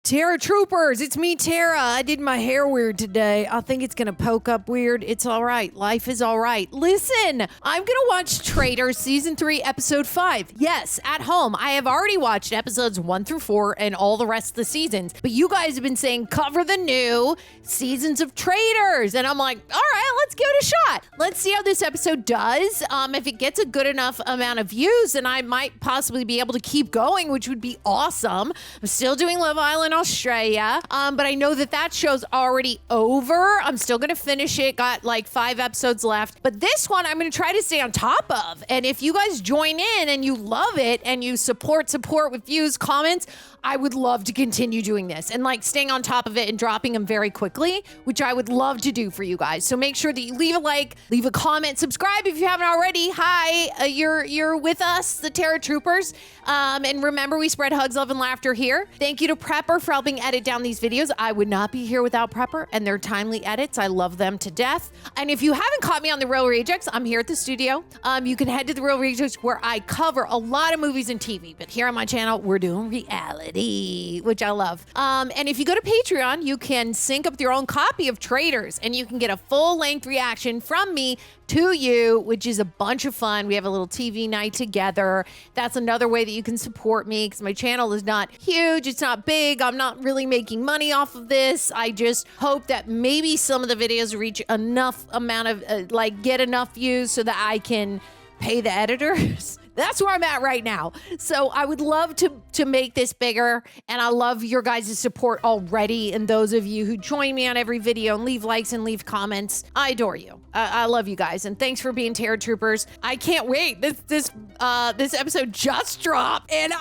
Tara Troopers, it's me, Tara. I did my hair weird today. I think it's gonna poke up weird. It's all right. Life is all right. Listen, I'm gonna watch Traitors Season 3, Episode 5. Yes, at home. I have already watched episodes 1 through 4 and all the rest of the seasons. But you guys have been saying cover the new seasons of Traitors. And I'm like, all right, let's give it a shot. Let's see how this episode does. If it gets a good enough amount of views, then I might possibly be able to keep going, which would be awesome. I'm still doing Love Island Australia, but I know that show's already over. I'm still gonna finish it. Got like 5 episodes left, but this one I'm gonna try to stay on top of. And if you guys join in and you love it and you support with views, comments, I would love to continue doing this and like staying on top of it and dropping them very quickly, which I would love to do for you guys. So make sure that you leave a like, leave a comment, subscribe if you haven't already. Hi, you're with us, the Tara Troopers. And remember, we spread hugs, love, and laughter here. Thank you to Prepper for helping edit down these videos. I would not be here without Prepper and their timely edits. I love them to death. And if you haven't caught me on The Real Rejects, I'm here at the studio. You can head to The Real Rejects where I cover a lot of movies and TV. But here on my channel, we're doing reality, which I love. And if you go to Patreon, you can sync up your own copy of Traitors and you can get a full-length reaction from me to you, which is a bunch of fun. We have a little TV night together. That's another way that you can support me because my channel is not huge. It's not big. I'm not really making money off of this. I just hope that maybe some of the videos reach enough amount of, get enough views so that I can pay the editors. That's where I'm at right now. So I would love to make this bigger, and I love your guys' support already, and those of you who join me on every video and leave likes and leave comments. I adore you. I love you guys, and thanks for being Tara Troopers. I can't wait. This episode just dropped, and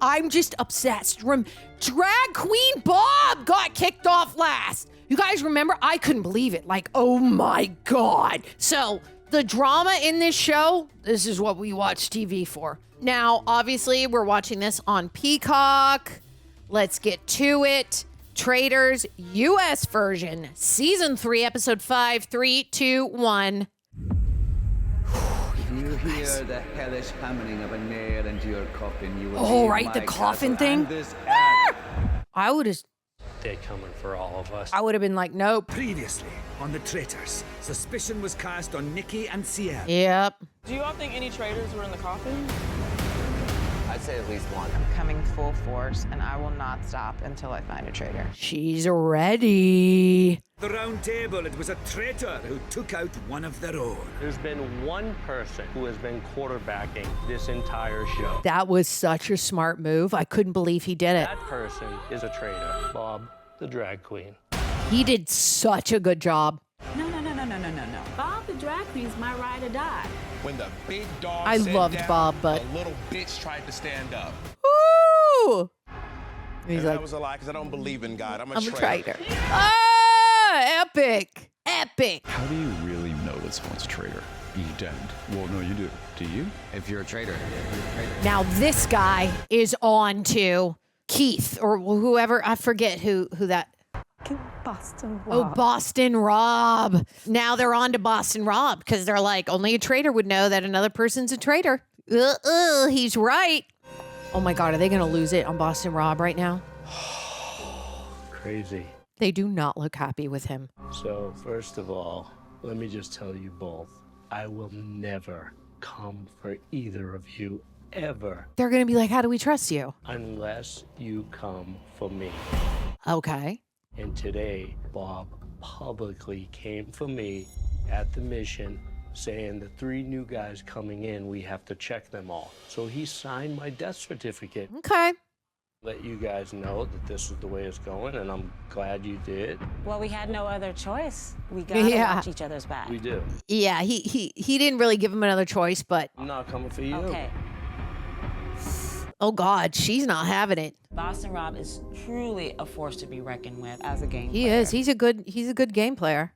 I'm just obsessed. Drag Queen Bob got kicked off last. You guys remember? I couldn't believe it. Like, oh my God. So the drama in this show, this is what we watch TV for. Now, obviously, we're watching this on Peacock. Let's get to it. Traitors US version, Season 3, Episode 5, 3, 2, 1. If you hear the hellish hammering of a nail into your coffin, you will Oh, leave right, my the coffin castle thing. and this earth. I would have They're coming for all of us. been like, nope. Previously on the Traitors, suspicion was cast on Nikki and Sierra. Yep. Do you all think any traitors were in the coffin? I'd say at least one. I'm coming full force, and I will not stop until I find a traitor. She's ready. The round table, it was a traitor who took out one of their own. There's been one person who has been quarterbacking this entire show. That was such a smart move. I couldn't believe he did it. That person is a traitor. Bob, the drag queen. He did such a good job. No. Bob the drag queen's my ride or die. When the big dog I sat loved down, Bob, but a little bitch tried to stand up. Woo! He's And like, that was a lie because I don't believe in God. I'm a I'm a traitor. traitor. Ah, epic. Epic. How do you really know that someone's a traitor? You don't. Well, no, you do. Do you? If you're a traitor, you're a traitor. Now this guy is on to Keith or whoever. I forget who that. Boston Oh, Boston Rob. Now they're on to Boston Rob because they're like, only a traitor would know that another person's a traitor. He's right. Oh my God, are they going to lose it on Boston Rob right now? Crazy. They do not look happy with him. So, first of all, let me just tell you both, I will never come for either of you, ever, They're going to be like, how do we trust you? unless you come for me. Okay. And today, Bob publicly came for me at the mission, saying the 3 new guys coming in, we have to check them all. So he signed my death certificate. Okay. Let you guys know that this is the way it's going, and I'm glad you did. Well, we had no other choice. We gotta Yeah. watch each other's back. We do. Yeah, he didn't really give him another choice, but I'm not coming for you. Okay. oh God, she's not having it. Boston Rob is truly a force to be reckoned with As a game He player. is. He's a good game player.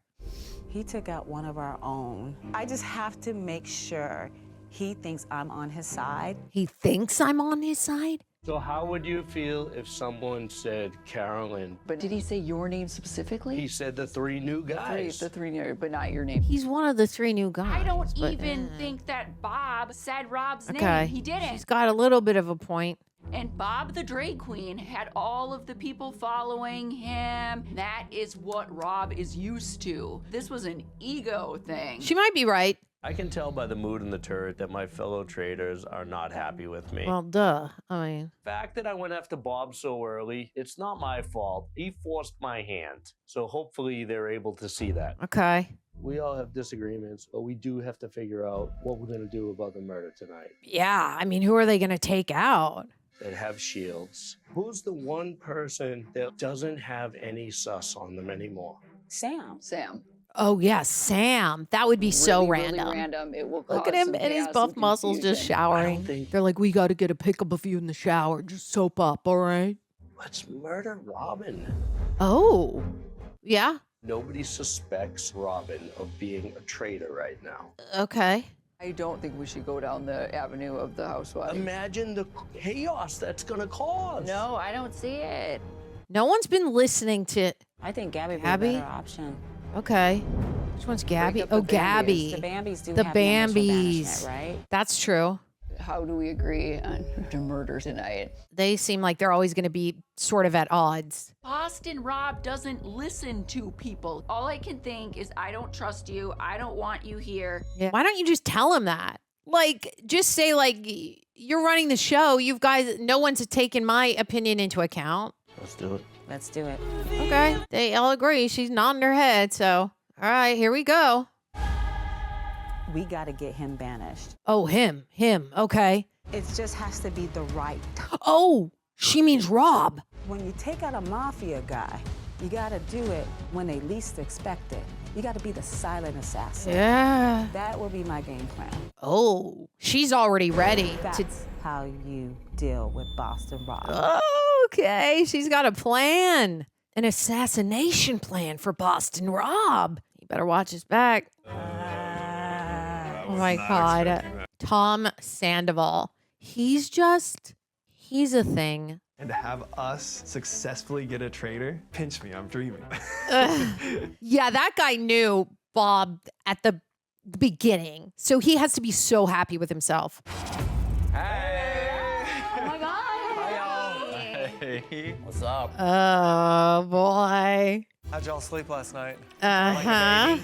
He took out one of our own. I just have to make sure he thinks I'm on his side. He thinks I'm on his side? So how would you feel if someone said Carolyn? But did he say your name specifically? He said the 3 new guys. The three new, but not your name. He's one of the 3 new guys. I don't but, even think that Bob said Rob's okay. name. He didn't. She's got a little bit of a point. And Bob the drag queen had all of the people following him. That is what Rob is used to. This was an ego thing. She might be right. I can tell by the mood in the turret that my fellow traitors are not happy with me. Well, duh. I mean, The fact that I went after Bob so early, it's not my fault. He forced my hand. So hopefully they're able to see that. okay. We all have disagreements, but we do have to figure out what we're going to do about the murder tonight. Yeah, I mean, who are they going to take out? That have shields. Who's the one person that doesn't have any sus on them anymore? Sam. Sam. Oh, yeah, Sam. That would be so Really, random. Really random. It will Look cause at him some and his chaos buff and muscles just confusion. showering. think- They're like, we got to get a pickup of you in the shower. Just soap up, all right? Let's murder Robin. Oh, yeah, Nobody suspects Robin of being a traitor right now. okay. I don't think we should go down the avenue of the housewives. Imagine the chaos that's going to cause. No, I don't see it. No one's been listening to. I think Gabby would Gabby? be a better option. Okay. Which one's Gabby? up the Oh, Bambies. Gabby. The Bambies do The have the initial Bambies. banishment, right? That's true. How do we agree on to murder tonight? They seem like they're always going to be sort of at odds. Boston Rob doesn't listen to people. All I can think is, I don't trust you. I don't want you here. Yeah. Why don't you just tell him that? Like, just say, like, you're running the show. You guys, no one's taken my opinion into account. Let's do it. Let's do it. Okay. They all agree. She's nodding her head. So, all right, here we go. We got to get him banished. Oh, him. Okay. It just has to be the right time. Oh, she means Rob. When you take out a mafia guy, you got to do it when they least expect it. You got to be the silent assassin. Yeah. That will be my game plan. Oh, she's already ready That's to. how you deal with Boston Rob. Okay, she's got a plan. An assassination plan for Boston Rob. You better watch his back. Oh my God. Tom Sandoval. He's a thing. And to have us successfully get a traitor, pinch me, I'm dreaming. Yeah, that guy knew Bob at the beginning. So he has to be so happy with himself. Hey. What's up? Oh, boy. How'd y'all sleep last night? Uh-huh.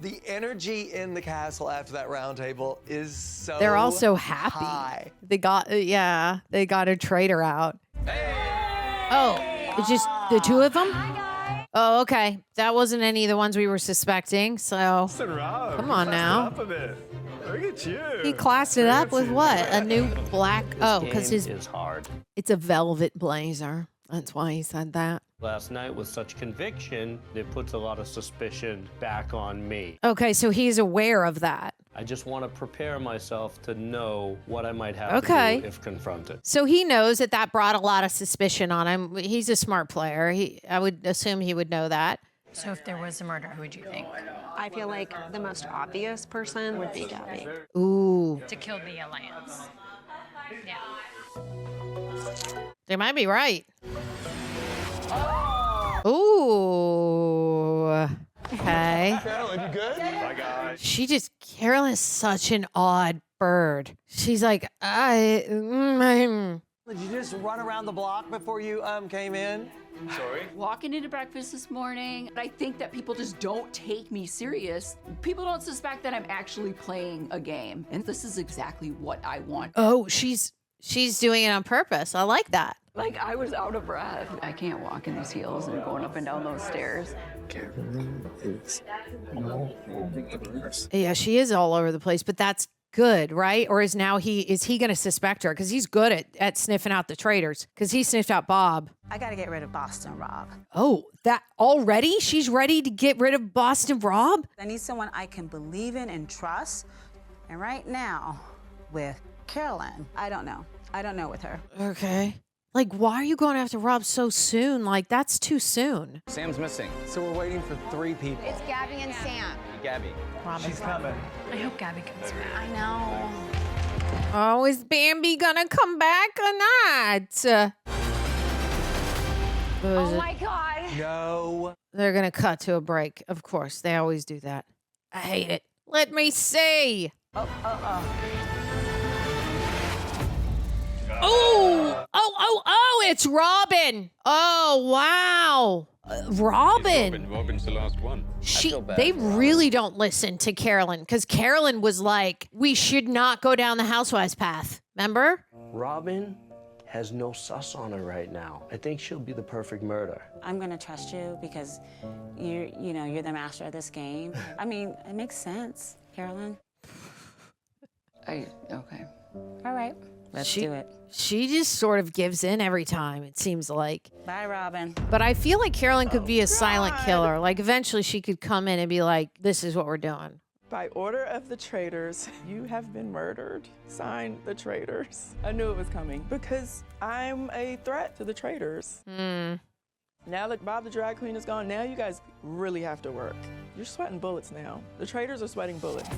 The energy in the castle after that round table is so They're all so happy. high. They got a traitor out. Oh, it's just the two of them? Oh, okay. That wasn't any of the ones we were suspecting, so Rob, come on now. Up a bit. Look at you. He classed it up with what? A new black, because This game is hard. it's a velvet blazer. That's why he said that. Last night with such conviction, it puts a lot of suspicion back on me. Okay, so he's aware of that. I just want to prepare myself to know what I might have Okay. to do if confronted. So he knows that brought a lot of suspicion on him. He's a smart player. I would assume he would know that. So if there was a murder, who would you think? I feel like the most obvious person would be Gabby. Ooh. To kill the alliance. Yeah. They might be right. Ooh. Okay. Carolyn, you good? Bye, guys. Carolyn is such an odd bird. She's like, Did you just run around the block before you came in? Sorry? Walking into breakfast this morning, I think that people just don't take me serious. People don't suspect that I'm actually playing a game. And this is exactly what I want. oh, she's doing it on purpose. I like that. Like, I was out of breath. I can't walk in these heels and going up and down those stairs. Carolyn is all over the place. Yeah, she is all over the place, but that's good, right? Or is he going to suspect her? Because he's good at sniffing out the traitors. Because he sniffed out Bob. I got to get rid of Boston Rob. Oh, that already? She's ready to get rid of Boston Rob? I need someone I can believe in and trust. And right now, with Carolyn, I don't know. I don't know with her. Okay. Like, why are you going after Rob so soon? Like, that's too soon. Sam's missing. So we're waiting for 3 people. It's Gabby and Sam. Gabby. She's coming. I hope Gabby comes back. I know. Oh, is Bambi gonna come back or not? Oh my God. No. They're gonna cut to a break. Of course, they always do that. I hate it. Let me see. Oh, it's Robin. Oh, wow. Robin. Robin's the last one. They really don't listen to Carolyn because Carolyn was like, we should not go down the housewives path. Remember? Robin has no sus on her right now. I think she'll be the perfect murder. I'm gonna trust you because you're the master of this game. I mean, it makes sense, Carolyn. Okay. All right, let's do it. She just sort of gives in every time, it seems like. Bye, Robin. But I feel like Carolyn could be a silent killer. Like, eventually she could come in and be like, this is what we're doing. By order of the Traitors, you have been murdered. Signed, the Traitors. I knew it was coming because I'm a threat to the Traitors. Now that Bob the drag queen is gone, now you guys really have to work. You're sweating bullets now. The Traitors are sweating bullets.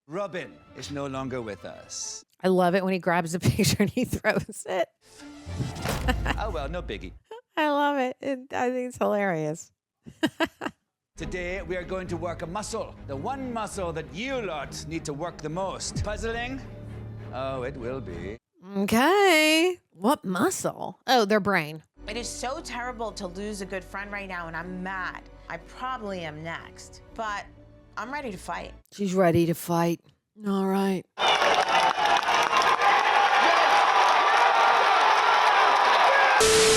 Robin is no longer with us. I love it when he grabs a picture and he throws it. Oh, well, no biggie. I love it. I think it's hilarious. Today, we are going to work a muscle. The one muscle that you lot need to work the most. Puzzling? Oh, it will be. Okay. What muscle? Oh, their brain. It is so terrible to lose a good friend right now, and I'm mad. I probably am next, but I'm ready to fight. She's ready to fight. All right.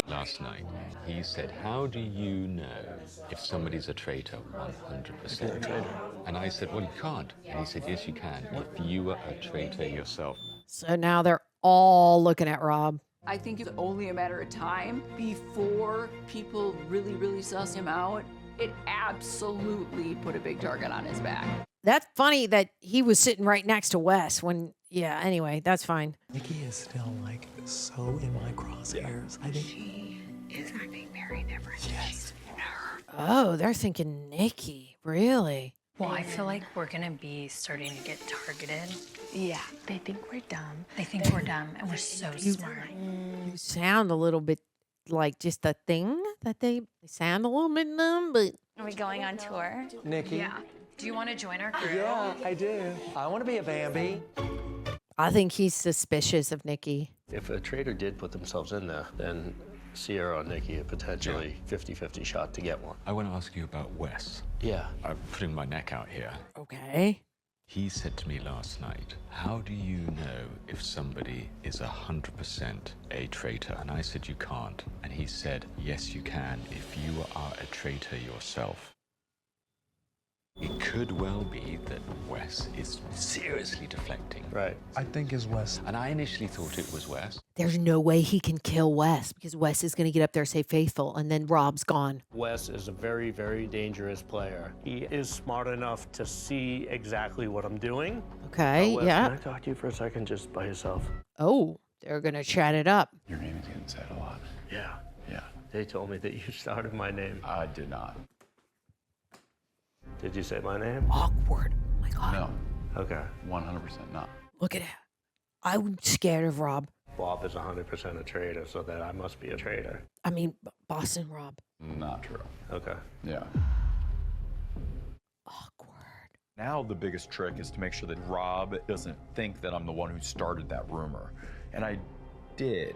Last night, he said, how do you know if somebody's a traitor 100%? And I said, well, you can't. And he said, yes, you can, if you are a traitor yourself. So now they're all looking at Rob. I think it's only a matter of time before people really, really suss him out. It absolutely put a big target on his back. That's funny that he was sitting right next to Wes when, anyway, that's fine. Nikki is still, like, so in my crosshairs. I think She is acting very different. Yes. Oh, they're thinking Nikki. Really? Well, I feel like we're gonna be starting to get targeted. Yeah, they think we're dumb. They think we're dumb, and we're so smart. You sound a little bit like just a thing that they sound a little bit dumb, but... Are we going on tour? Nikki? Yeah. Do you want to join our crew? Yeah, I do. I want to be a Bambi. I think he's suspicious of Nikki. If a traitor did put themselves in there, then Sierra or Nikki a potentially 50-50 shot to get one. I want to ask you about Wes. Yeah. I'm putting my neck out here. Okay. He said to me last night, how do you know if somebody is 100% a traitor? And I said, you can't. And he said, yes, you can if you are a traitor yourself. It could well be that Wes is seriously deflecting. Right. I think it's Wes. And I initially thought it was Wes. There's no way he can kill Wes because Wes is going to get up there, say faithful, and then Rob's gone. Wes is a very, very dangerous player. He is smart enough to see exactly what I'm doing. Okay, Wes, yeah. Can I talk to you for a second just by yourself? Oh, they're going to chat it up. Your name is getting said a lot. Yeah. Yeah. They told me that you started my name. I did not. Did you say my name? Awkward. Oh my God. No. Okay. 100% not. Look at it. I'm scared of Rob. Bob is 100% a traitor, so that I must be a traitor. I mean, Boston Rob. Not true. Okay. Yeah. Awkward. Now the biggest trick is to make sure that Rob doesn't think that I'm the one who started that rumor. And I did.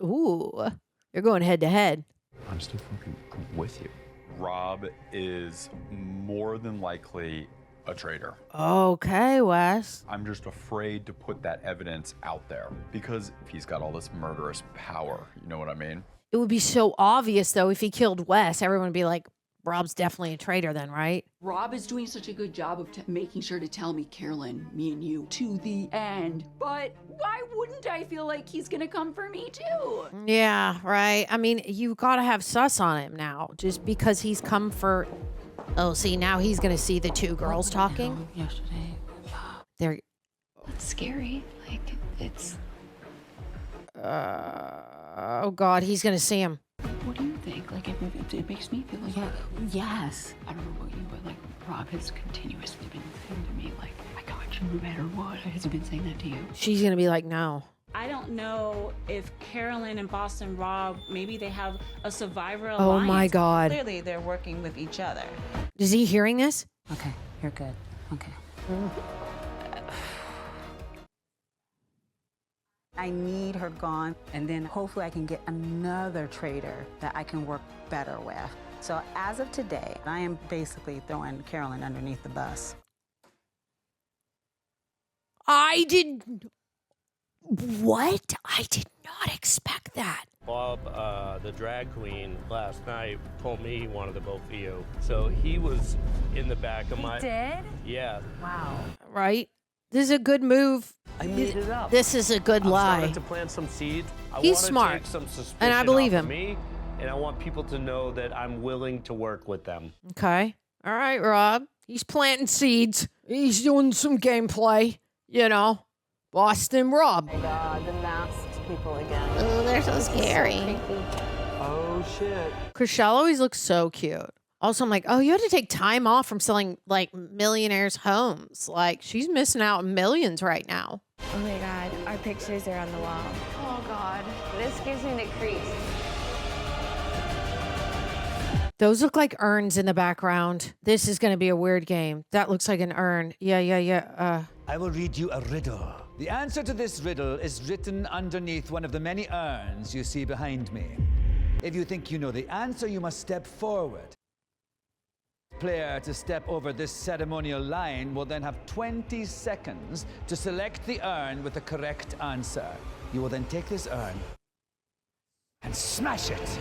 Ooh, you're going head to head. I'm still fucking with you. Rob is more than likely a traitor. Okay, Wes. I'm just afraid to put that evidence out there because he's got all this murderous power. You know what I mean? It would be so obvious, though, if he killed Wes. Everyone would be like, Rob's definitely a traitor then, right? Rob is doing such a good job of making sure to tell me, Carolyn, me and you, to the end. But why wouldn't I feel like he's gonna come for me too? Yeah, right. I mean, you gotta have sus on him now, just because he's come for... Oh, see, now he's gonna see the two girls talking. Yesterday. They're... It's scary. Like, it's... oh, God, he's gonna see him. What do you think? Like, it makes me feel like... Yes. I don't know about you, but like, Rob has continuously been saying to me, like, I got you no matter what. Has he been saying that to you? She's gonna be like, no. I don't know if Carolyn and Boston Rob, maybe they have a survivor alliance. Oh, my God. Clearly, they're working with each other. Is he hearing this? Okay, you're good. Okay. I need her gone, and then hopefully I can get another traitor that I can work better with. So as of today, I am basically throwing Carolyn underneath the bus. What? I did not expect that. Bob, the drag queen, last night told me he wanted to vote for you. So he was in the back of my... He did? Yeah. Wow. Right? This is a good move. I made it up. This is a good lie. I started to plant some seeds. He's I smart, take some suspicion and I believe off of him. Me, and I want people to know that I'm willing to work with them. Okay. All right, Rob. He's planting seeds. He's doing some gameplay, you know. Boston Rob. Oh my God, the masked people again. Oh, they're so scary. Oh, shit. Chriselle always looks so cute. Also, I'm like, oh, you had to take time off from selling, like, millionaires' homes. Like, she's missing out on millions right now. Oh my God, our pictures are on the wall. Oh God, this gives me the creeps. Those look like urns in the background. This is going to be a weird game. That looks like an urn. Yeah. I will read you a riddle. The answer to this riddle is written underneath one of the many urns you see behind me. If you think you know the answer, you must step forward. Player to step over this ceremonial line will then have 20 seconds to select the urn with the correct answer. You will then take this urn and smash it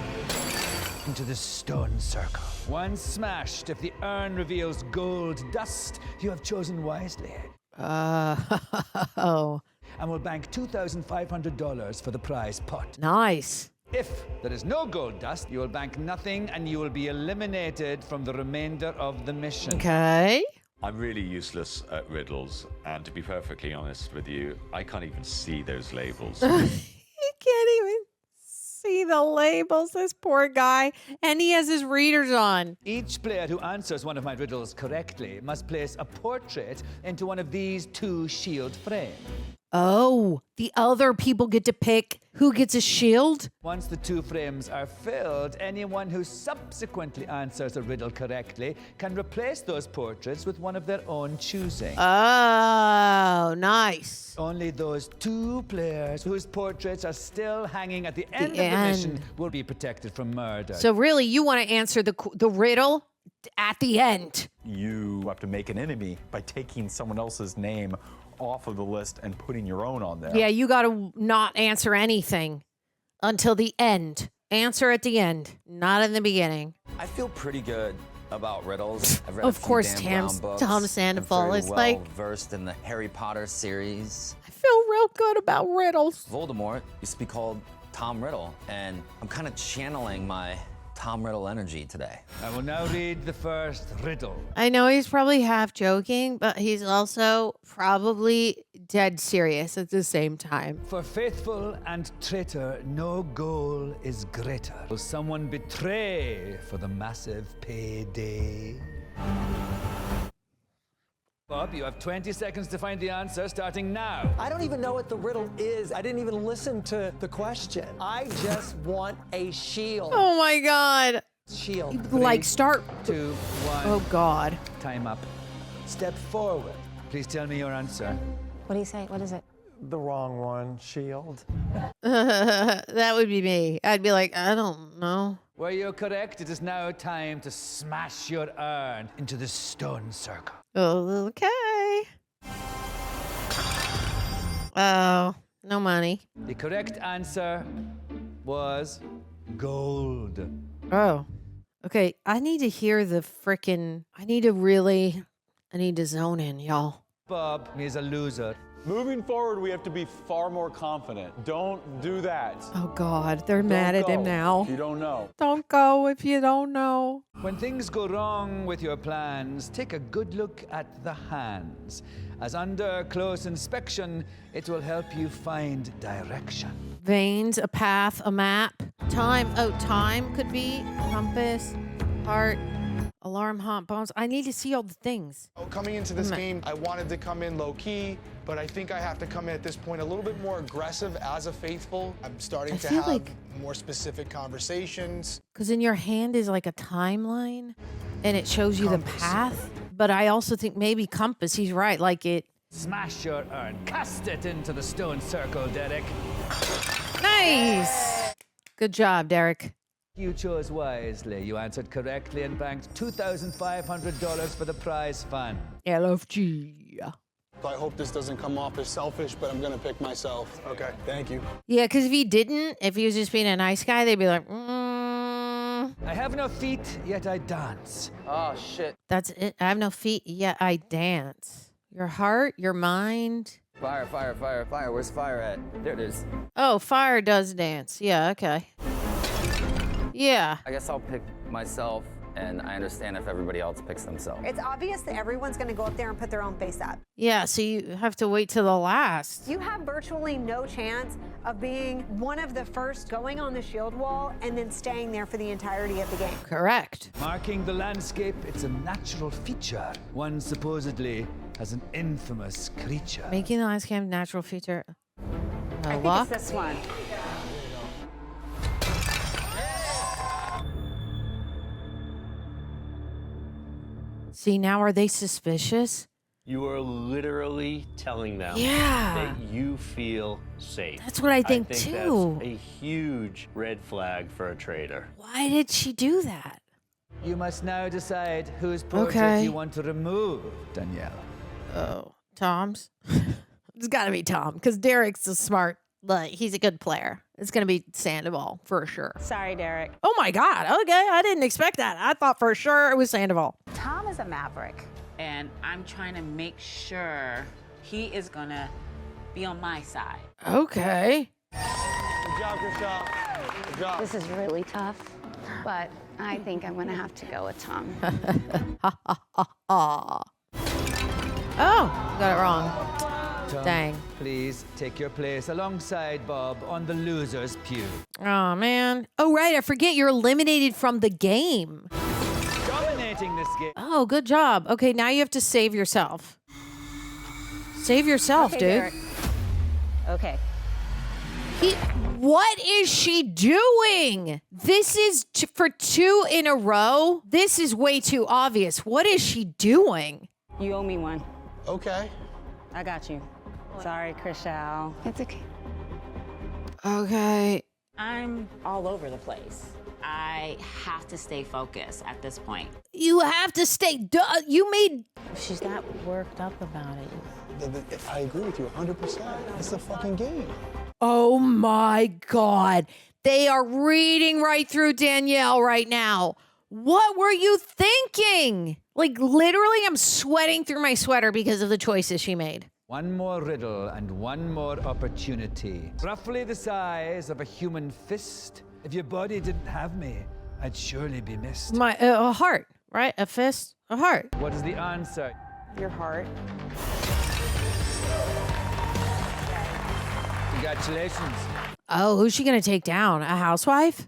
into the stone circle. Once smashed, if the urn reveals gold dust, you have chosen wisely. Oh. And will bank $2,500 for the prize pot. Nice. If there is no gold dust, you will bank nothing and you will be eliminated from the remainder of the mission. Okay. I'm really useless at riddles, and to be perfectly honest with you, I can't even see those labels. He can't even see the labels, this poor guy. And he has his readers on. Each player who answers one of my riddles correctly must place a portrait into one of these two shield frames. Oh, the other people get to pick who gets a shield? Once the two frames are filled, anyone who subsequently answers a riddle correctly can replace those portraits with one of their own choosing. Oh, nice. Only those two players whose portraits are still hanging at the end of the mission will be protected from murder. So really, you want to answer the riddle at the end. You have to make an enemy by taking someone else's name off of the list and putting your own on there. Yeah, you got to not answer anything until the end. Answer at the end, not in the beginning. I feel pretty good about riddles. I've read Of a few course, Dan Brown books. Tom I'm Sandoval very is well like- versed in the Harry Potter series. I feel real good about riddles. Voldemort used to be called Tom Riddle, and I'm kind of channeling my Tom Riddle energy today. I will now read the first riddle. I know he's probably half joking, but he's also probably dead serious at the same time. For faithful and traitor, no goal is greater. Will someone betray for the massive payday? Bob, you have 20 seconds to find the answer, starting now. I don't even know what the riddle is. I didn't even listen to the question. I just want a shield. Oh my God. Shield. Like start. 2, 1. Oh God. Time up. Step forward. Please tell me your answer. What do you say? What is it? The wrong one. Shield. That would be me. I'd be like, I don't know. Were you correct? It is now time to smash your urn into the stone circle. Okay. Oh, no money. The correct answer was gold. Oh. Okay, I need to hear the frickin'... I need to zone in, y'all. Bob is a loser. Moving forward, we have to be far more confident. Don't do that. Oh God, they're mad at him now. You don't know. Don't go if you don't know. When things go wrong with your plans, take a good look at the hands, as under close inspection, it will help you find direction. Veins, a path, a map. Time. Oh, time could be. Compass, heart, alarm, haunt, bones. I need to see all the things. Coming into this game, I wanted to come in low-key, but I think I have to come in at this point a little bit more aggressive as a faithful. I'm starting to feel have like- more specific conversations. Because in your hand is like a timeline, and it shows you the path. But I also think maybe compass. He's right. Like it Smash your urn. Cast it into the stone circle, Derek. Nice. Good job, Derek. You chose wisely. You answered correctly and banked $2,500 for the prize fund. LFG. I hope this doesn't come off as selfish, but I'm gonna pick myself. Okay, thank you. Yeah, because if he didn't, if he was just being a nice guy, they'd be like, I have no feet, yet I dance. Oh, shit. That's it. I have no feet, yet I dance. Your heart, your mind. Fire, fire, fire, fire. Where's fire at? There it is. Oh, fire does dance. Yeah, okay. Yeah. I guess I'll pick myself, and I understand if everybody else picks themselves. It's obvious that everyone's going to go up there and put their own face up. Yeah, so you have to wait till the last. You have virtually no chance of being one of the first going on the shield wall and then staying there for the entirety of the game. Correct. Marking the landscape, it's a natural feature. One supposedly has an infamous creature. Making the landscape natural feature. I think Lock? it's this one. See, now are they suspicious? You are literally telling them Yeah. that you feel safe. That's what I think too. That's a huge red flag for a traitor. Why did she do that? You must now decide whose portrait Okay. you want to remove, Danielle. Oh, Tom's? It's got to be Tom, because Derek's a smart, like, he's a good player. It's going to be Sandoval, for sure. Sorry, Derek. Oh my God, okay, I didn't expect that. I thought for sure it was Sandoval. Tom is a maverick. And I'm trying to make sure he is gonna be on my side. Okay. Good job, Chriselle. Good job. This is really tough, but I think I'm gonna have to go with Tom. Oh, got it wrong. Tom, Dang. please take your place alongside Bob on the loser's pew. Oh, man. Oh, right, I forget you're eliminated from the game. Dominating this game. Oh, good job. Okay, now you have to save yourself. Save yourself, Okay, dude. Derek. Okay. What is she doing? This is for 2 in a row. This is way too obvious. What is she doing? You owe me one. Okay. I got you. Sorry, Chriselle. It's okay. Okay. I'm all over the place. I have to stay focused at this point. You have to stay. You made. She's not worked up about it. I agree with you 100%. It's a fucking game. Oh my God. They are reading right through Danielle right now. What were you thinking? Like, literally, I'm sweating through my sweater because of the choices she made. One more riddle and one more opportunity. Roughly the size of a human fist. If your body didn't have me, I'd surely be missed. My a heart, right? A fist, a heart. What is the answer? Your heart. Congratulations. Oh, who's she gonna take down? A housewife?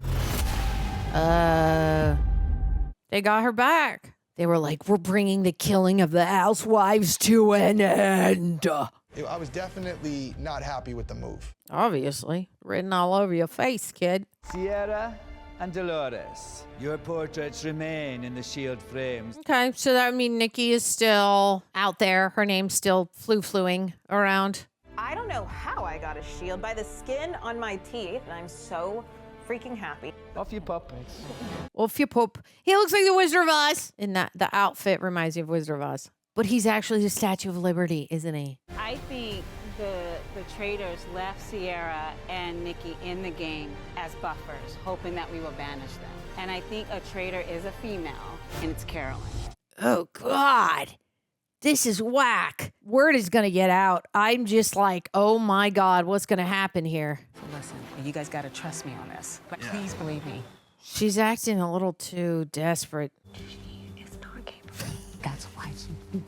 They got her back. They were like, we're bringing the killing of the housewives to an end. I was definitely not happy with the move. Obviously. Written all over your face, kid. Sierra and Dolores, your portraits remain in the shield frames. Okay, so that means Nikki is still out there. Her name's still fluing around. I don't know how I got a shield by the skin on my teeth, and I'm so freaking happy. Off you pop. Off you pop. He looks like the Wizard of Oz. And that the outfit reminds me of Wizard of Oz. But he's actually the Statue of Liberty, isn't he? I think the Traitors left Sierra and Nikki in the game as buffers, hoping that we will banish them. And I think a traitor is a female, and it's Carolyn. Oh, God. This is whack. Word is going to get out. I'm just like, oh, my God, what's going to happen here? Listen, you guys got to trust me on this. But please believe me. She's acting a little too desperate. It's not capable. That's why she...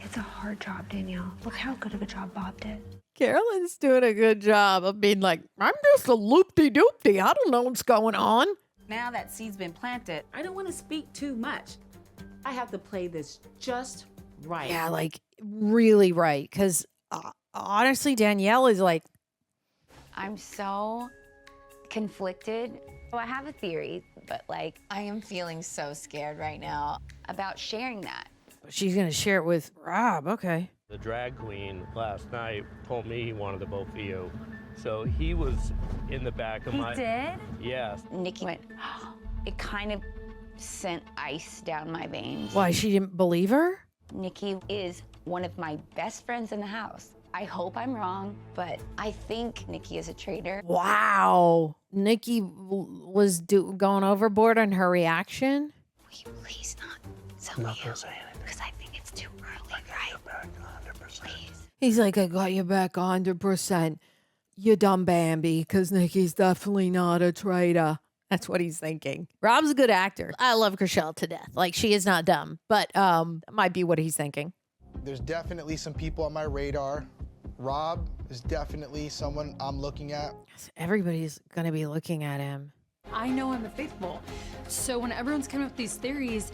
It's a hard job, Danielle. Look how good of a job Bob did. Carolyn's doing a good job of being like, I'm just a loop-de-doop-de. I don't know what's going on. Now that seed's been planted, I don't want to speak too much. I have to play this just right. Yeah, like really right. Because honestly, Danielle is like, I'm so conflicted. So I have a theory, but like I am feeling so scared right now about sharing that. She's going to share it with Rob. Okay. The drag queen last night told me he wanted the both of you. So he was in the back of my... He did? Yes. Nikki went, it kind of sent ice down my veins. Why, she didn't believe her? Nikki is one of my best friends in the house. I hope I'm wrong, but I think Nikki is a traitor. Wow. Nikki was going overboard on her reaction? Will you please not tell me who? Because I think it's too early, right? Please. He's like, I got you back 100%. You dumb Bambi, because Nikki's definitely not a traitor. That's what he's thinking. Rob's a good actor. I love Chriselle to death. Like, she is not dumb, but that might be what he's thinking. There's definitely some people on my radar. Rob is definitely someone I'm looking at. Everybody's going to be looking at him. I know I'm a faithful. So when everyone's coming up with these theories,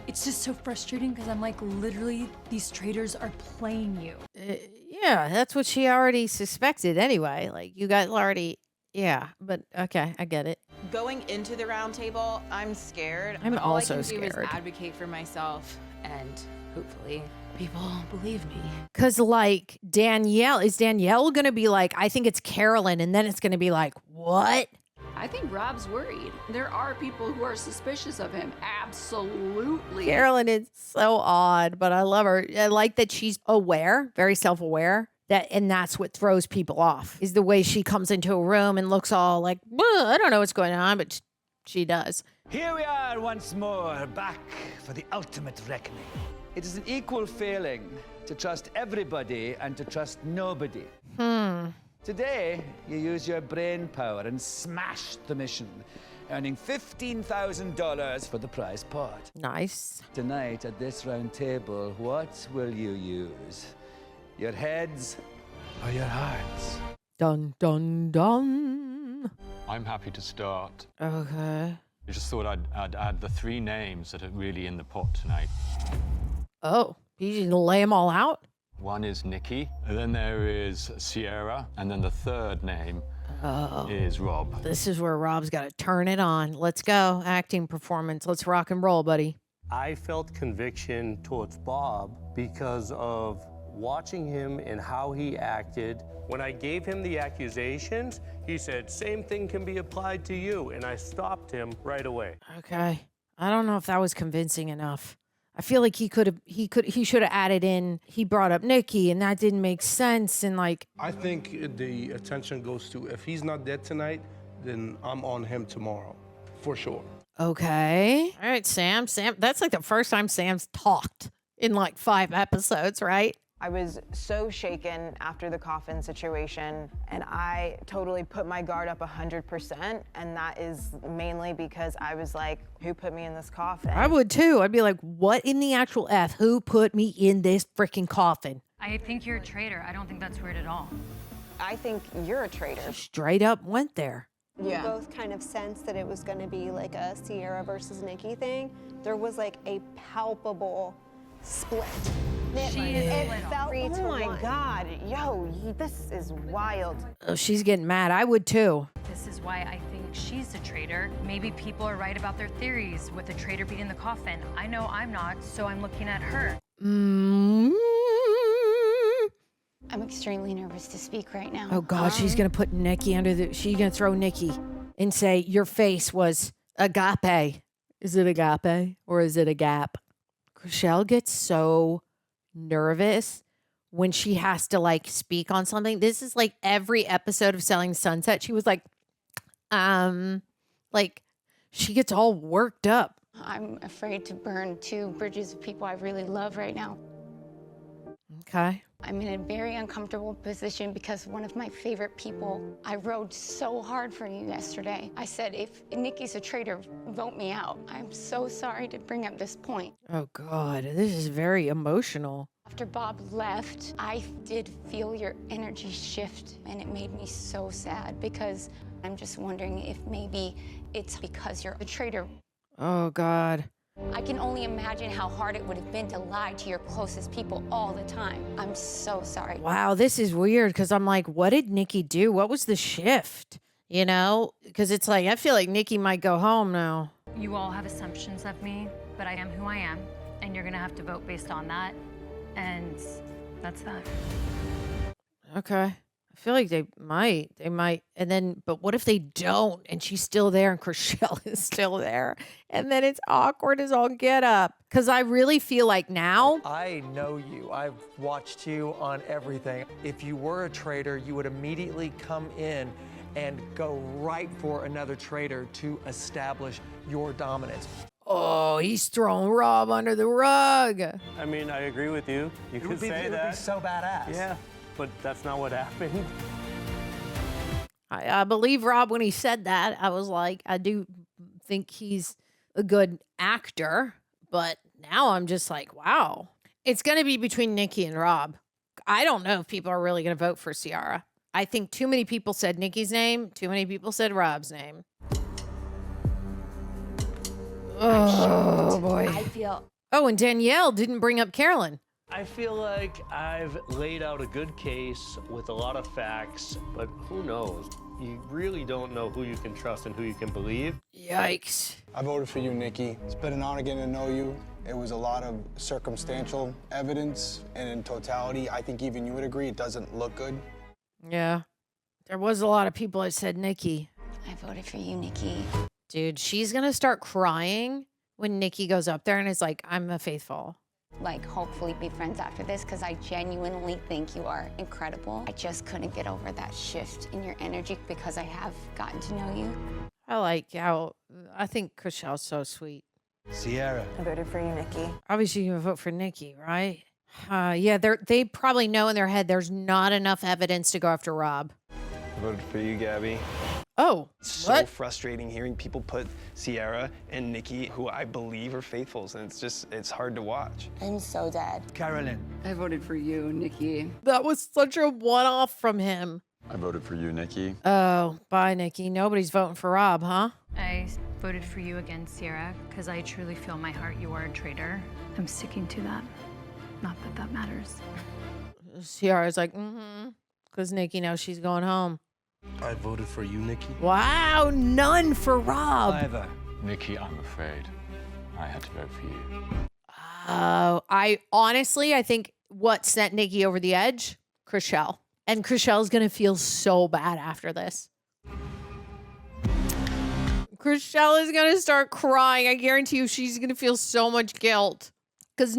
it's just so frustrating because I'm like, literally, these traitors are playing you. Yeah, that's what she already suspected anyway. Like, you guys already, yeah, but okay, I get it. Going into the round table, I'm scared. I'm But all also I can do scared. is advocate for myself, and hopefully people believe me. Because, like, is Danielle going to be like, I think it's Carolyn, and then it's going to be like, what? I think Rob's worried. There are people who are suspicious of him. Absolutely. Carolyn is so odd, but I love her. I like that she's aware, very self-aware, and that's what throws people off, is the way she comes into a room and looks all like, I don't know what's going on, but she does. Here we are once more, back for the ultimate reckoning. It is an equal failing to trust everybody and to trust nobody. Today, you use your brain power and smash the mission, earning $15,000 for the prize pot. Nice. Tonight, at this round table, what will you use? Your heads or your hearts? Dun, dun, dun. I'm happy to start. Okay. I just thought I'd add the 3 names that are really in the pot tonight. Oh, you just lay them all out? One is Nikki, and then there is Sierra, and then the third name is Rob. This is where Rob's got to turn it on. Let's go. Acting performance. Let's rock and roll, buddy. I felt conviction towards Bob because of watching him and how he acted. When I gave him the accusations, he said, same thing can be applied to you, and I stopped him right away. Okay. I don't know if that was convincing enough. I feel like he should have added in, he brought up Nikki, and that didn't make sense. And like, I think the attention goes to, if he's not dead tonight, then I'm on him tomorrow, for sure. okay. All right, Sam, that's like the first time Sam's talked in like 5 episodes, right? I was so shaken after the coffin situation, and I totally put my guard up 100%, and that is mainly because I was like, who put me in this coffin? I would too. I'd be like, what in the actual F? Who put me in this freaking coffin? I think you're a traitor. I don't think that's weird at all. I think you're a traitor. Straight up went there. We both kind of sensed that it was going to be like a Sierra versus Nikki thing. There was like a palpable split. It felt 3 to 1. Oh my God, yo, this is wild. Oh, she's getting mad. I would too. This is why I think she's a traitor. Maybe people are right about their theories with the traitor being in the coffin. I know I'm not, so I'm looking at her. I'm extremely nervous to speak right now. Oh God, she's gonna put Nikki she's gonna throw Nikki and say, your face was agape. Is it agape or is it a gap? Chriselle gets so nervous when she has to like speak on something. This is like every episode of Selling Sunset. She was like she gets all worked up. I'm afraid to burn 2 bridges of people I really love right now. Okay. I'm in a very uncomfortable position because one of my favorite people, I rode so hard for you yesterday. I said, if Nikki's a traitor, vote me out. I'm so sorry to bring up this point. Oh God, this is very emotional. After Bob left, I did feel your energy shift, and it made me so sad because I'm just wondering if maybe it's because you're a traitor. Oh God. I can only imagine how hard it would have been to lie to your closest people all the time. I'm so sorry. Wow, this is weird because I'm like, what did Nikki do? What was the shift? You know, because it's like, I feel like Nikki might go home now. You all have assumptions of me, but I am who I am. and you're gonna have to vote based on that. And that's that. Okay. I feel like they might. And then, but what if they don't and she's still there and Chriselle is still there? And then it's awkward as all get up. Because I really feel like now. I know you. I've watched you on everything. If you were a traitor, you would immediately come in and go right for another traitor to establish your dominance. Oh, he's throwing Rob under the rug. I mean, I agree with you. You could say that. It would be so badass. Yeah, but that's not what happened. I believe Rob when he said that. I was like, I do think he's a good actor, but now I'm just like, wow. It's going to be between Nikki and Rob. I don't know if people are really going to vote for Ciara. I think too many people said Nikki's name. Too many people said Rob's name. Oh, boy. I feel. Oh, and Danielle didn't bring up Carolyn. I feel like I've laid out a good case with a lot of facts, but who knows? You really don't know who you can trust and who you can believe. Yikes. I voted for you, Nikki. It's been an honor getting to know you. It was a lot of circumstantial evidence, and in totality, I think even you would agree it doesn't look good. Yeah. There was a lot of people that said Nikki. I voted for you, Nikki. Dude, she's going to start crying when Nikki goes up there and is like, I'm a faithful. Like, hopefully be friends after this, because I genuinely think you are incredible. I just couldn't get over that shift in your energy because I have gotten to know you. I like how, I think Chriselle's so sweet. Ciara. I voted for you, Nikki. Obviously, you vote for Nikki, right? Yeah, they probably know in their head there's not enough evidence to go after Rob. I voted for you, Gabby. Oh, So what? frustrating hearing people put Ciara and Nikki, who I believe are faithfuls, and it's hard to watch. I'm so dead. Carolyn. I voted for you, Nikki. That was such a one-off from him. I voted for you, Nikki. Oh, bye, Nikki. Nobody's voting for Rob, huh? I voted for you again, Ciara, because I truly feel in my heart you are a traitor. I'm sticking to that. Not that that matters. Ciara's like, because Nikki knows she's going home. I voted for you, Nikki. Wow, none for Rob. Never. Nikki, I'm afraid I had to vote for you. I think what sent Nikki over the edge, Chriselle. And Chriselle's going to feel so bad after this. Chriselle is going to start crying. I guarantee you she's going to feel so much guilt. Because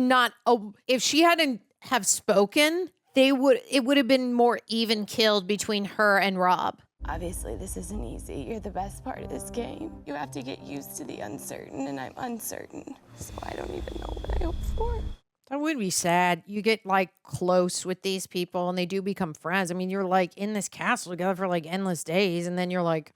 if she hadn't have spoken, it would have been more even killed between her and Rob. Obviously, this isn't easy. You're the best part of this game. You have to get used to the uncertain, and I'm uncertain. So I don't even know what I hope for. That would be sad. You get like close with these people and they do become friends. I mean, you're like in this castle together for like endless days. And then you're like,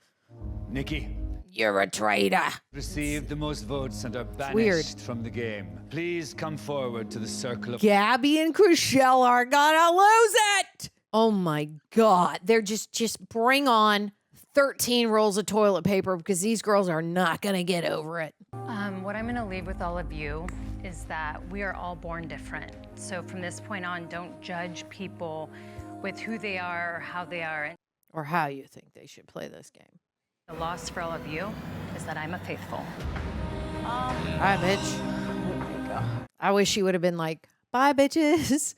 Nikki. You're a traitor. Received the most votes and are banished weird. from the game. Please come forward to the circle of... Gabby and Chriselle are gonna lose it. Oh my God. They're just bring on 13 rolls of toilet paper because these girls are not gonna get over it. What I'm gonna leave with all of you is that we are all born different. So from this point on, don't judge people with who they are or how they are. Or how you think they should play this game. The loss for all of you is that I'm a faithful. All right, bitch. I wish she would have been like, bye, bitches.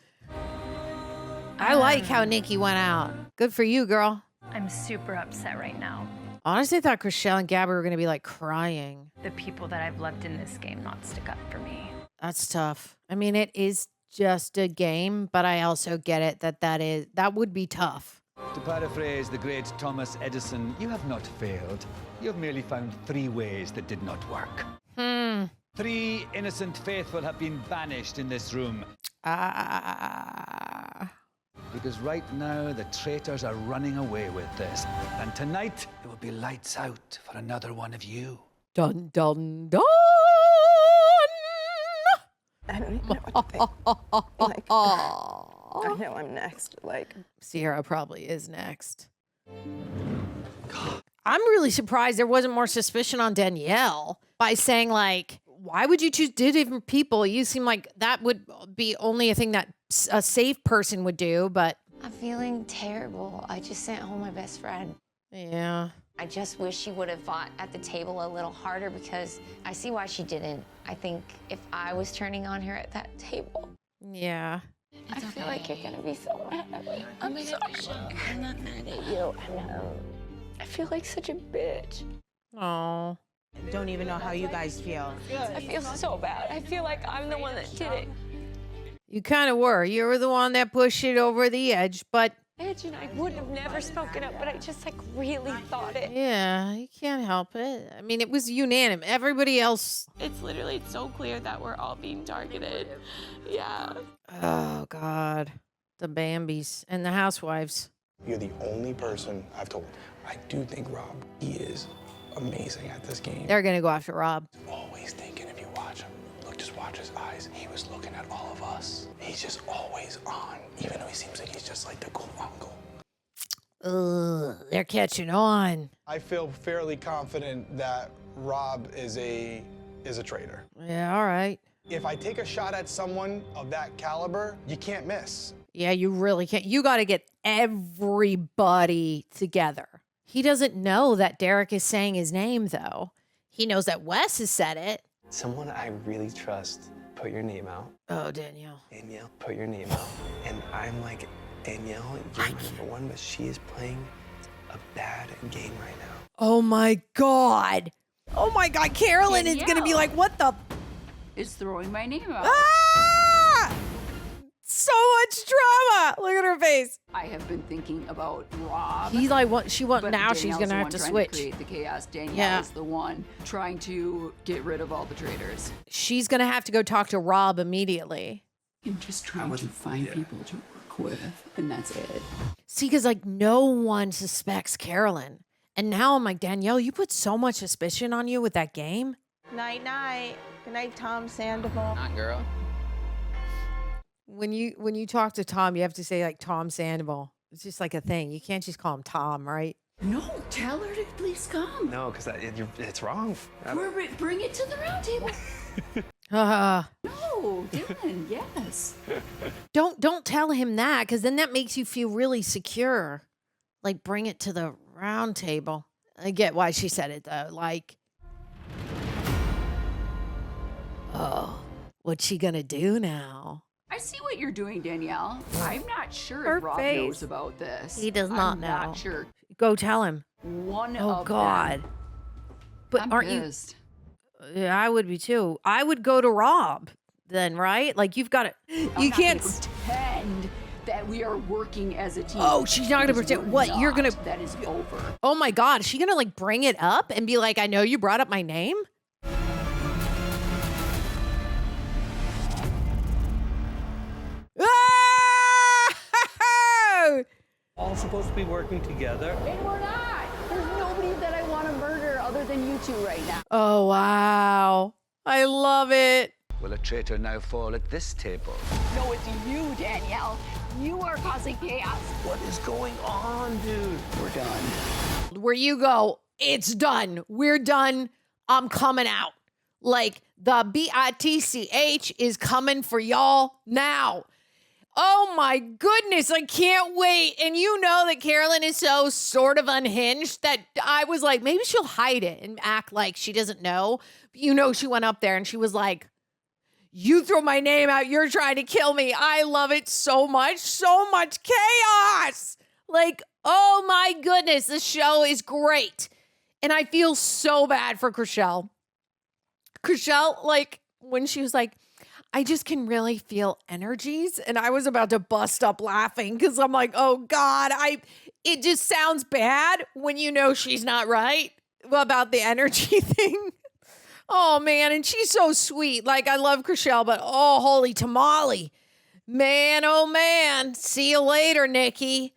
I like how Nikki went out. Good for you, girl. I'm super upset right now. Honestly, I thought Chriselle and Gabby were going to be like crying. The people that I've loved in this game not stick up for me. That's tough. I mean, it is just a game, but I also get it that would be tough. To paraphrase the great Thomas Edison, you have not failed. You have merely found 3 ways that did not work. 3 innocent faithful have been banished in this room. Because right now, the traitors are running away with this. And tonight, it will be lights out for another one of you. Dun, dun, dun! I don't even know what to think. Like, I know I'm next. Like, Ciara probably is next. I'm really surprised there wasn't more suspicion on Danielle by saying, like, why would you choose different people? You seem like that would be only a thing that a safe person would do, but... I'm feeling terrible. I just sent home my best friend. Yeah. I just wish she would have fought at the table a little harder because I see why she didn't. I think if I was turning on her at that table, Yeah. I feel like you're gonna be so mad at me. I'm sorry. I'm not mad at you. I feel like such a bitch. Oh. Don't even know how you guys feel. I feel so bad. I feel like I'm the one that did it. You kind of were. You were the one that pushed it over the edge, but And I would have never spoken up, but I just like really thought it. yeah, you can't help it. I mean, it was unanimous. Everybody else. It's literally so clear that we're all being targeted. Yeah. Oh, God. The Bambis and the housewives. You're the only person I've told. I do think Rob, he is amazing at this game. They're going to go after Rob. Always thinking if you watch him, just watch his eyes. He was looking at all of us. He's just always on, even though he seems like he's just like the cool uncle. Ugh, they're catching on. I feel fairly confident that Rob is a traitor. Yeah, all right. If I take a shot at someone of that caliber, you can't miss. Yeah, you really can't. You got to get everybody together. He doesn't know that Derek is saying his name, though. He knows that Wes has said it. Someone I really trust, put your name out. Oh, Danielle. Danielle, put your name out. And I'm like, Danielle, you're my number one, but she is playing a bad game right now. Oh, my God. Oh, my God. Carolyn is going to be like, what the? Is throwing my name out. Ah! So much drama. Look at her face. I have been thinking about Rob. He's like, what? She wants but now. She's Danielle's gonna the have one to trying switch. create the chaos. Danielle Yeah. is the one trying to get rid of all the traitors. She's gonna have to go talk to Rob immediately. I'm just trying to find people to work with, and that's it. See, because like no one suspects Carolyn, and now I'm like, Danielle, you put so much suspicion on you with that game. Night, night. Good night, Tom Sandoval. Not girl. When you talk to Tom, you have to say like Tom Sandoval. It's just like a thing. You can't just call him Tom, right? No, tell her to please come. No, because it's wrong. Bring it to the round table. No, Dylan, yes. Don't tell him that, because then that makes you feel really secure. Like, bring it to the round table. I get why she said it though. Like, oh, what's she gonna do now? I see what you're doing, Danielle. I'm not sure Her if Rob face. knows about this. He does not I'm know. Not sure. Go tell him. One Oh of God. them. But I'm aren't pissed. you? Yeah, I would be too. I would go to Rob then, right? Like you've got to. I'm You not can't. gonna pretend that we are working as a team. Oh, she's not gonna because pretend. we're What you're gonna? not. That is over. Oh my God, is she gonna like bring it up and be like, I know you brought up my name? Ah! All supposed to be working together. And we're not. There's nobody that I want to murder other than you two right now. Oh wow, I love it. Will a traitor now fall at this table? No, it's you, Danielle. You are causing chaos. What is going on, dude? We're done. Where you go, it's done. We're done. I'm coming out. Like the BITCH is coming for y'all now. Oh my goodness, I can't wait. And you know that Carolyn is so sort of unhinged that I was like, maybe she'll hide it and act like she doesn't know. But you know, she went up there and she was like, you throw my name out, you're trying to kill me. I love it so much chaos. Like, oh my goodness, this show is great. And I feel so bad for Chrishell. Chrishell, like, when she was like, I just can really feel energies. And I was about to bust up laughing because I'm like, oh God, it just sounds bad when you know she's not right about the energy thing. Oh man, and she's so sweet. Like, I love Chrishell, but oh, holy tamale. Man, oh man. See you later, Nikki.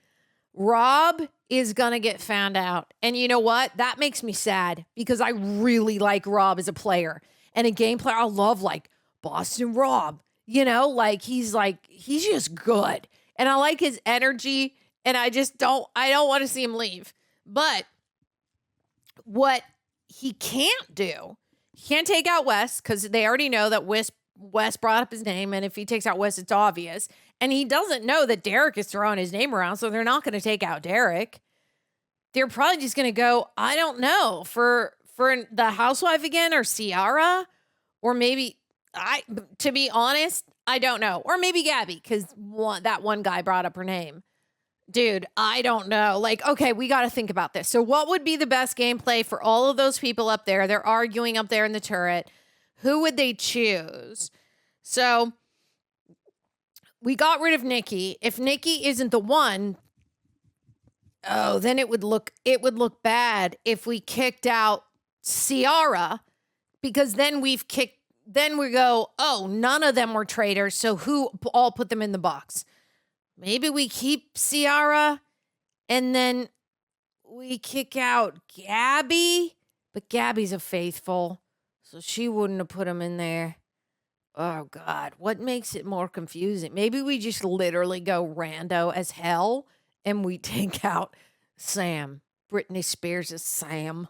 Rob is gonna get found out. And you know what? That makes me sad because I really like Rob as a player. And a game player, I love like Boston Rob. You know, like he's just good. And I like his energy. And I don't want to see him leave. But what he can't do, he can't take out Wes because they already know that Wes brought up his name. And if he takes out Wes, it's obvious. And he doesn't know that Derek is throwing his name around. So they're not going to take out Derek. they're probably just going to go, I don't know, for the housewife again or Ciara, or maybe, to be honest, I don't know. Or maybe Gabby, because that one guy brought up her name. Dude, I don't know. Like, okay, we got to think about this. So what would be the best gameplay for all of those people up there? They're arguing up there in the turret. Who would they choose? So we got rid of Nikki. If Nikki isn't the one, then it would look bad if we kicked out Ciara, because then we go, oh, none of them were traitors, so who all put them in the box? Maybe we keep Ciara and then we kick out Gabby, but Gabby's a faithful, so she wouldn't have put him in there. Oh, God, what makes it more confusing? Maybe we just literally go rando as hell and we take out Sam. Britney Spears is Sam.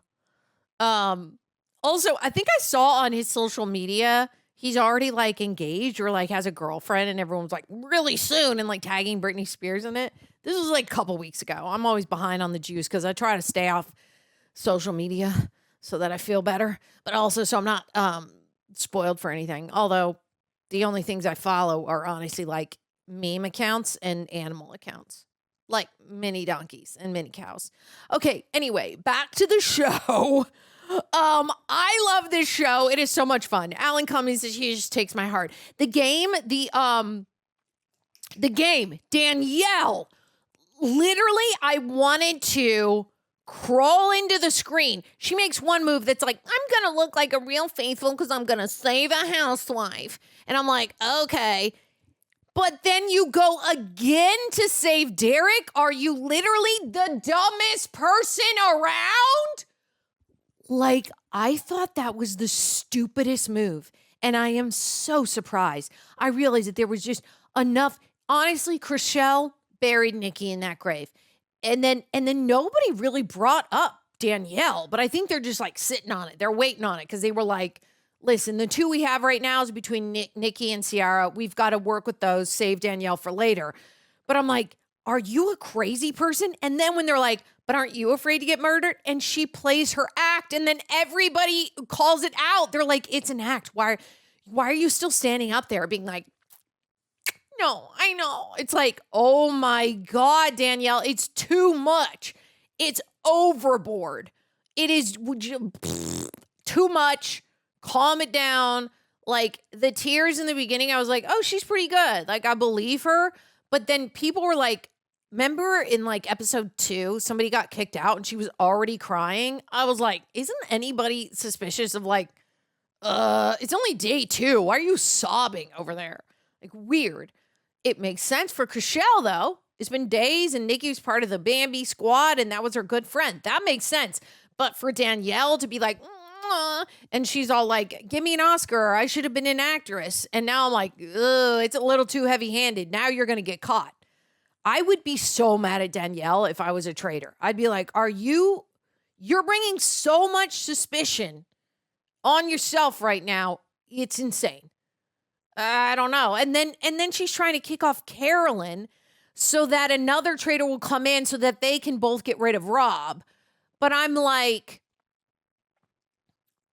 Also, I think I saw on his social media, he's already like engaged or like has a girlfriend, and everyone's like really soon and like tagging Britney Spears in it. This was like a couple weeks ago. I'm always behind on the juice because I try to stay off social media so that I feel better, but also so I'm not spoiled for anything. Although the only things I follow are honestly like meme accounts and animal accounts, like mini donkeys and mini cows. Okay, anyway, back to the show. I love this show. It is so much fun. Alan Cummings, he just takes my heart. The game, Danielle, literally, I wanted to crawl into the screen. She makes one move that's like, I'm going to look like a real faithful because I'm going to save a housewife. And I'm like, okay. But then you go again to save Derek? Are you literally the dumbest person around? Like, I thought that was the stupidest move. And I am so surprised. I realized that there was just enough. Honestly, Chrishell buried Nikki in that grave. And then nobody really brought up Danielle. But I think they're just like sitting on it. They're waiting on it because they were like, listen, the two we have right now is between Nikki and Ciara. We've got to work with those, save Danielle for later. But I'm like, are you a crazy person? And then when they're like, but aren't you afraid to get murdered? And she plays her act, and then everybody calls it out. They're like, it's an act. Why are you still standing up there being like, no, I know. It's like, oh my God, Danielle, it's too much. It's overboard. It is too much. Calm it down. Like the tears in the beginning, I was like, oh, she's pretty good. Like, I believe her. But then people were like, remember in like episode 2, somebody got kicked out and she was already crying. I was like, isn't anybody suspicious of like, it's only day 2. Why are you sobbing over there? Like, weird. It makes sense for Chrishell though. It's been days and Nikki was part of the Bambi squad and that was her good friend. That makes sense. But for Danielle to be like, and she's all like, give me an Oscar. I should have been an actress. And now I'm like, it's a little too heavy-handed. Now you're going to get caught. I would be so mad at Danielle if I was a traitor. I'd be like, you're bringing so much suspicion on yourself right now. It's insane. I don't know. And then she's trying to kick off Carolyn so that another traitor will come in so that they can both get rid of Rob. But I'm like,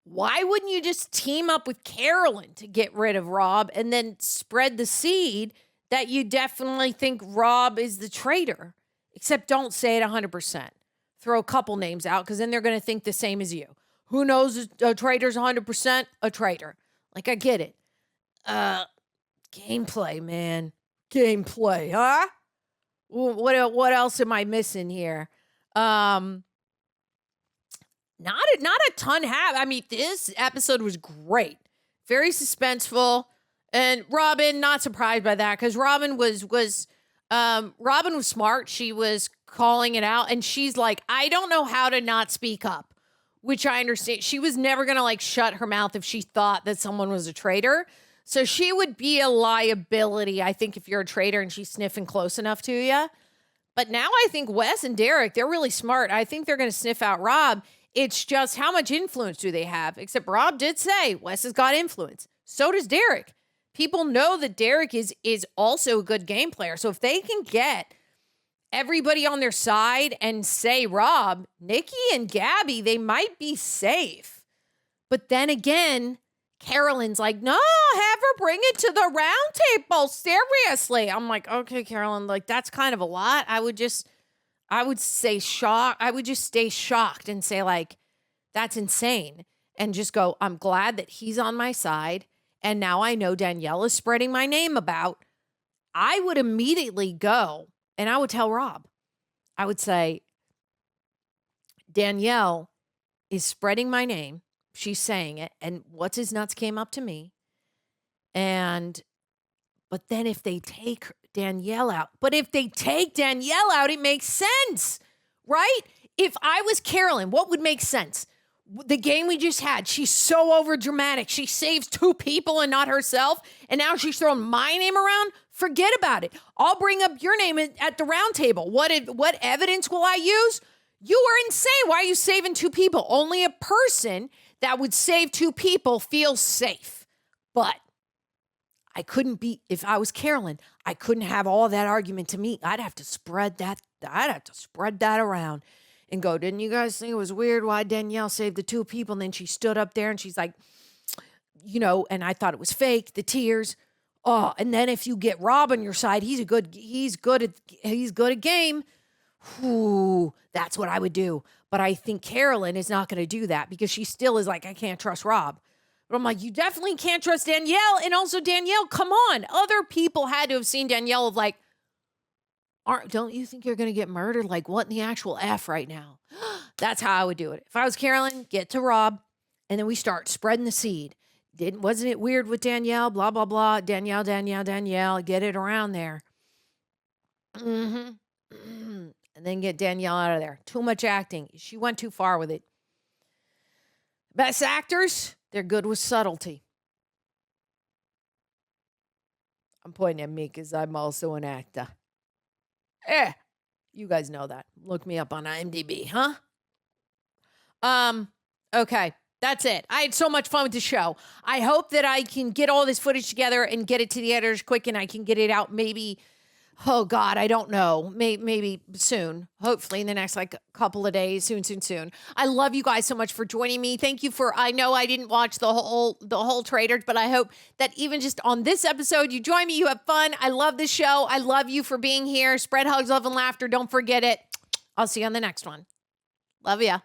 why wouldn't you just team up with Carolyn to get rid of Rob and then spread the seed that you definitely think Rob is the traitor? Except don't say it 100%. Throw a couple names out because then they're going to think the same as you. Who knows a traitor's 100% a traitor? Like, I get it. Gameplay, man. Gameplay, huh? What else am I missing here? Not a ton happened. I mean, this episode was great. Very suspenseful. And Robin, not surprised by that because Robin was smart. She was calling it out and she's like, I don't know how to not speak up, which I understand. She was never going to like shut her mouth if she thought that someone was a traitor. So she would be a liability, I think, if you're a traitor and she's sniffing close enough to you. But now I think Wes and Derek, they're really smart. I think they're going to sniff out Rob. It's just how much influence do they have? Except Rob did say Wes has got influence. So does Derek. People know that Derek is also a good game player. So if they can get everybody on their side and say, Rob, Nikki and Gabby, they might be safe. But then again, Carolyn's like, no, have her bring it to the round table. Seriously. I'm like, okay, Carolyn, like that's kind of a lot. I would just stay shocked and say like, that's insane. And just go, I'm glad that he's on my side. And now I know Danielle is spreading my name about. I would immediately go and I would tell Rob, I would say, Danielle is spreading my name. She's saying it. And what's his nuts came up to me. But then if they take Danielle out, it makes sense, right? If I was Carolyn, what would make sense? The game we just had, she's so over dramatic. She saves 2 people and not herself. And now she's throwing my name around. Forget about it. I'll bring up your name at the round table. What evidence will I use? You are insane. Why are you saving 2 people? Only a person that would save 2 people feels safe. But I couldn't be, if I was Carolyn, I couldn't have all that argument to me. I'd have to spread that around and go, didn't you guys think it was weird why Danielle saved the 2 people? And then she stood up there and she's like, and I thought it was fake, the tears. Oh, and then if you get Rob on your side, he's good at game. Ooh, that's what I would do. But I think Carolyn is not going to do that because she still is like, I can't trust Rob. But I'm like, you definitely can't trust Danielle. And also Danielle, come on. Other people had to have seen Danielle of like, don't you think you're going to get murdered? Like, what in the actual F right now? That's how I would do it. If I was Carolyn, get to Rob, and then we start spreading the seed. Wasn't it weird with Danielle? Blah, blah, blah. Danielle. Get it around there. And then get Danielle out of there. Too much acting. She went too far with it. Best actors, they're good with subtlety. I'm pointing at me because I'm also an actor. You guys know that. Look me up on IMDb, huh? Okay, that's it. I had so much fun with the show. I hope that I can get all this footage together and get it to the editors quick and I can get it out maybe, oh God, I don't know. Maybe soon. Hopefully in the next couple of days. Soon. I love you guys so much for joining me. Thank you I know I didn't watch the whole Traitors, but I hope that even just on this episode, you join me, you have fun. I love this show. I love you for being here. Spread hugs, love, and laughter. Don't forget it. I'll see you on the next one. Love ya.